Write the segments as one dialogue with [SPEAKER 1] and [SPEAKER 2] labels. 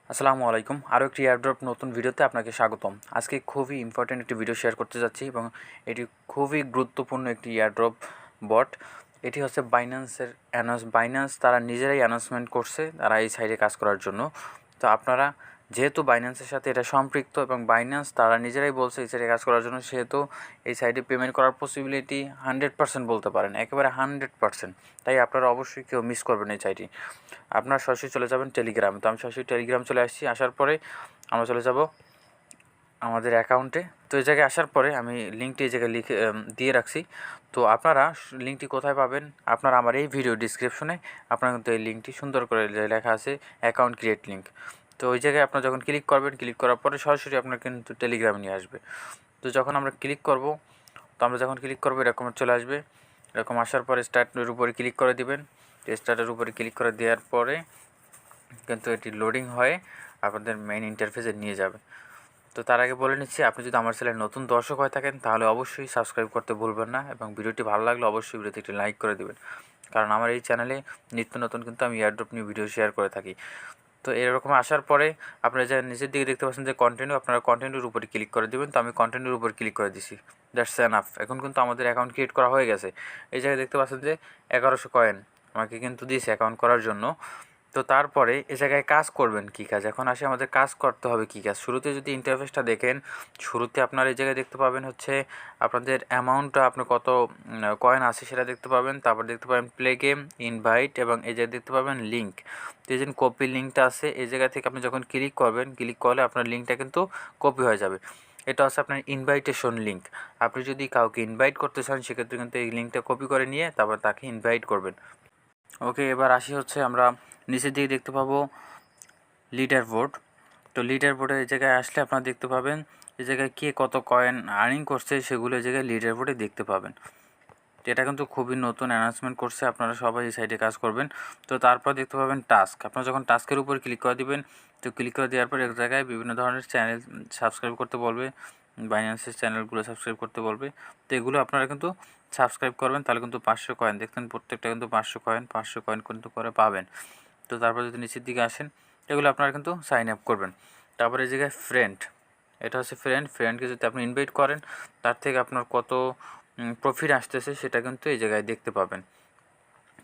[SPEAKER 1] আসসালামু আলাইকুম। আরও একটি এয়ারড্রপ নতুন ভিডিওতে আপনাকে স্বাগতম। আজকে খুবই ইম্পর্ট্যান্ট একটি ভিডিও শেয়ার করতে যাচ্ছি এবং এটি খুবই গুরুত্বপূর্ণ একটি এয়ারড্রপ বট। এটি হচ্ছে বাইন্যান্স তারা নিজেরাই অ্যানাউন্সমেন্ট করছে তারা এই সাইডে কাজ করার জন্য। তো আপনারা যেহেতু বাইন্যান্সের সাথে এটা সম্পৃক্ত এবং বাইন্যান্স তারা নিজেরাই বলছে এই সাইডে কাজ করার জন্য, সেহেতু এই সাইডে পেমেন্ট করার পসিবিলিটি 100% বলতে পারেন, একেবারে 100%। তাই আপনারা অবশ্যই কেউ মিস করবেন এই সাইটটি। আপনারা সরাসরি চলে যাবেন টেলিগ্রাম। তো আমি সরাসরি টেলিগ্রাম চলে আসছি। আসার পরে আমরা চলে যাব আমাদের অ্যাকাউন্টে। তো এই জায়গায় আসার পরে আমি লিঙ্কটি এই জায়গায় লিখে দিয়ে রাখছি। তো আপনারা লিঙ্কটি কোথায় পাবেন? আপনারা আমার এই ভিডিও ডিসক্রিপশনে আপনারা কিন্তু এই লিঙ্কটি সুন্দর করে লেখা আছে অ্যাকাউন্ট ক্রিয়েট লিঙ্ক। তো ওই জায়গায় আপনারা যখন ক্লিক করবেন, ক্লিক করার পরে সরাসরি আপনার কিন্তু টেলিগ্রামে নিয়ে আসবে। তো যখন আমরা ক্লিক করব, তো আমরা যখন ক্লিক করবো এরকম চলে আসবে। এরকম আসার পরে স্টার্টের উপরে ক্লিক করে দিবেন। স্টার্টের উপরে ক্লিক করে দেওয়ার পরে কিন্তু এটি লোডিং হয়ে আপনাদের মেইন ইন্টারফেসে নিয়ে যাবে। তো তার আগে বলে নিচ্ছি, আপনি যদি আমার চ্যানেলে নতুন দর্শক হয়ে থাকেন তাহলে অবশ্যই সাবস্ক্রাইব করতে ভুলবেন না এবং ভিডিওটি ভালো লাগলে অবশ্যই ভিডিওতে একটি লাইক করে দেবেন, কারণ আমার এই চ্যানেলে নিত্য নতুন কিন্তু আমি এয়ারড্রপ নিয়ে ভিডিও শেয়ার করে থাকি। তো এরকম আসার পরে আপনারা যা নিচের দিকে দেখতে পাচ্ছেন যে কন্টিনিউ, আপনারা কন্টিনিউর উপরে ক্লিক করে দেবেন। তো আমি কন্টিনিউর উপর ক্লিক করে দিছি। That's enough. এখন কিন্তু আমাদের অ্যাকাউন্ট ক্রিয়েট করা হয়ে গেছে। এই জায়গায় দেখতে পাচ্ছেন যে 1100 কয়েন আমাকে কিন্তু দিয়েছে অ্যাকাউন্ট করার জন্য। তো তারপরে এ জায়গায় কাজ করবেন কী কাজ, এখন আসে আমাদের কাজ করতে হবে কী কাজ। শুরুতে যদি ইন্টারফেসটা দেখেন, শুরুতে আপনার এই জায়গায় দেখতে পাবেন হচ্ছে আপনাদের অ্যামাউন্টটা, আপনার কত কয়েন আছে সেটা দেখতে পাবেন। তারপর দেখতে পাবেন প্লে গেম, ইনভাইট এবং এই জায়গায় দেখতে পাবেন লিঙ্ক। তো এই যে কপি লিঙ্কটা আছে, এই জায়গা থেকে আপনি যখন ক্লিক করবেন, ক্লিক করলে আপনার লিঙ্কটা কিন্তু কপি হয়ে যাবে। এটা হচ্ছে আপনার ইনভাইটেশন লিঙ্ক। আপনি যদি কাউকে ইনভাইট করতে চান সেক্ষেত্রে কিন্তু এই লিঙ্কটা কপি করে নিয়ে তারপর তাকে ইনভাইট করবেন। ওকে, এবার আসি হচ্ছে আমরা নিচের দিকে দেখতে পাবো লিডার বোর্ড। তো লিডার বোর্ডে এই জায়গায় আসলে আপনারা দেখতে পাবেন এই জায়গায় কে কত কয়েন আর্নিং করছে সেগুলো এই জায়গায় লিডার বোর্ডে দেখতে পাবেন। এটা কিন্তু খুবই নতুন অ্যানাউন্সমেন্ট করছে, আপনারা সবাই এই সাইডে কাজ করবেন। তো তারপর দেখতে পাবেন টাস্ক। আপনারা যখন টাস্কের উপর ক্লিক করে দিবেন, তো ক্লিক করে দেওয়ার পর এক জায়গায় বিভিন্ন ধরনের চ্যানেল সাবস্ক্রাইব করতে বলবে, বাইন্যান্সের চ্যানেলগুলো সাবস্ক্রাইব করতে বলবে। তো এগুলো আপনারা কিন্তু সাবস্ক্রাইব করবেন, তাহলে কিন্তু 500 কয়েন দেখতেন, প্রত্যেকটা কিন্তু 500 কয়েন কিন্তু করে পাবেন। তো তারপর যদি নিচের দিকে আসেন, এগুলো আপনারা কিন্তু সাইন আপ করবেন। তারপরে এই জায়গায় ফ্রেন্ড, এটা হচ্ছে ফ্রেন্ডকে যদি আপনি ইনভাইট করেন তার থেকে আপনার কত প্রফিট আসতেছে সেটা কিন্তু এই জায়গায় দেখতে পাবেন।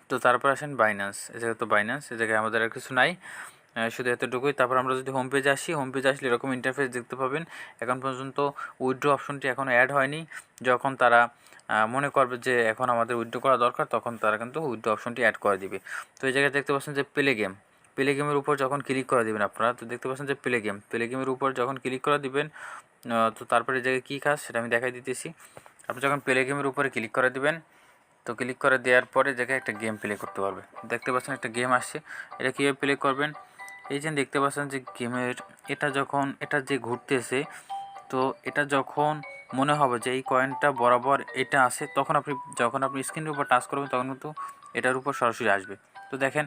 [SPEAKER 1] তো তারপর আসেন বাইন্যান্স। এই জায়গায় তো বাইন্যান্স, এই জায়গায় আমাদের আর কিছু নাই, শুধু এতটুকুই। তারপর আমরা যদি হোম পেজে আসি, হোম পেজে আসলে এরকম ইন্টারফেস দেখতে পাবেন। এখন পর্যন্ত উইথড্র অপশনটি এখনও অ্যাড হয়নি। যখন তারা মনে করবে যে এখন আমাদের উইথড্র করা দরকার, তখন তারা কিন্তু উইথড্র অপশনটি অ্যাড করে দিবে। তো এই জায়গায় দেখতে পাচ্ছেন যে প্লে গেমের উপর যখন ক্লিক করে দিবেন আপনারা, তো দেখতে পাচ্ছেন যে প্লে গেমের উপর যখন ক্লিক করে দিবেন, তো তারপরে এই জায়গায় কী কাজ সেটা আমি দেখাই দিতেছি। আপনি যখন প্লে গেমের উপরে ক্লিক করে দিবেন, তো ক্লিক করে দেওয়ার পরে জায়গায় একটা গেম প্লে করতে পারবে। দেখতে পাচ্ছেন একটা গেম আসছে, এটা কীভাবে প্লে করবেন, এই যে দেখতে পাচ্ছেন যে গেমের এটা যে ঘুরতেছে, তো এটা যখন মনে হবে যে এই কয়েনটা বরাবর এটা আসে, তখন যখন আপনি স্ক্রিনের উপর টাচ করবেন তখন কিন্তু এটার উপর সরাসরি আসবে। তো দেখেন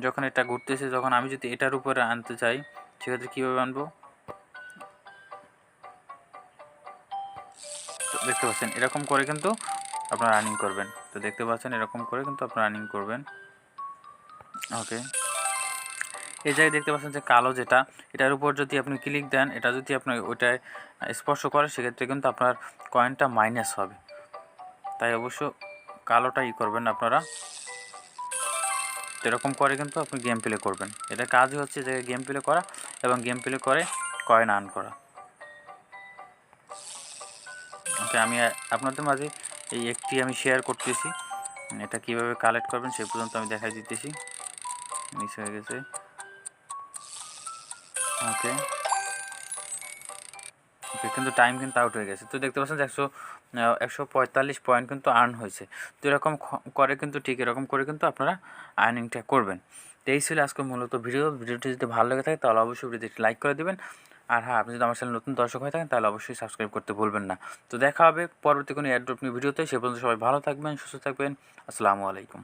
[SPEAKER 1] যখন এটা ঘুরতেছে, যখন আমি যদি এটার উপরে আনতে চাই সেক্ষেত্রে কীভাবে আনবো, তো দেখতে পাচ্ছেন এরকম করে কিন্তু আপনারা আর্নিং করবেন। তো দেখতে পাচ্ছেন এরকম করে কিন্তু আপনারা আর্নিং করবেন। ওকে, এই জায়গায় দেখতে পাচ্ছেন যে কালো যেটা, এটার উপর যদি আপনি ক্লিক দেন, এটা যদি আপনার ওইটায় স্পর্শ করে সেক্ষেত্রে কিন্তু আপনার কয়েনটা মাইনাস হবে। তাই অবশ্য কালোটাই করবেন আপনারা। এরকম করে কিন্তু আপনি গেম প্লে করবেন। এটা কাজই হচ্ছে যে গেম প্লে করা এবং গেম প্লে করে কয়েন আর্ন করা। ওকে, আমি আপনাদের মাঝে এই একটি আমি শেয়ার করতেছি, এটা কিভাবে কালেক্ট করবেন সে পর্যন্ত আমি দেখাই দিতেছি। মিস হয়ে গেছে। ওকে ওকে, কিন্তু টাইম কিন্তু আউট হয়ে গেছে। তো দেখতে পাচ্ছেন যে 145 পয়েন্ট কিন্তু আর্ন হয়েছে। তো এরকম করে কিন্তু ঠিক এরকম করে কিন্তু আপনারা আর্নিংটা করবেন। তো এই ছিল আজকে মূলত ভিডিওটি যদি ভালো লেগে থাকে তাহলে অবশ্যই ভিডিওটি লাইক করে দেবেন। আর হ্যাঁ, আপনি যদি আমার চ্যানেল নতুন দর্শক হয়ে থাকেন তাহলে অবশ্যই সাবস্ক্রাইব করতে ভুলবেন না। তো দেখা হবে পরবর্তী কোনো এয়ারড্রপ নিয়ে ভিডিওতে। সে পর্যন্ত সবাই ভালো থাকবেন, সুস্থ থাকবেন। আসসালামু আলাইকুম।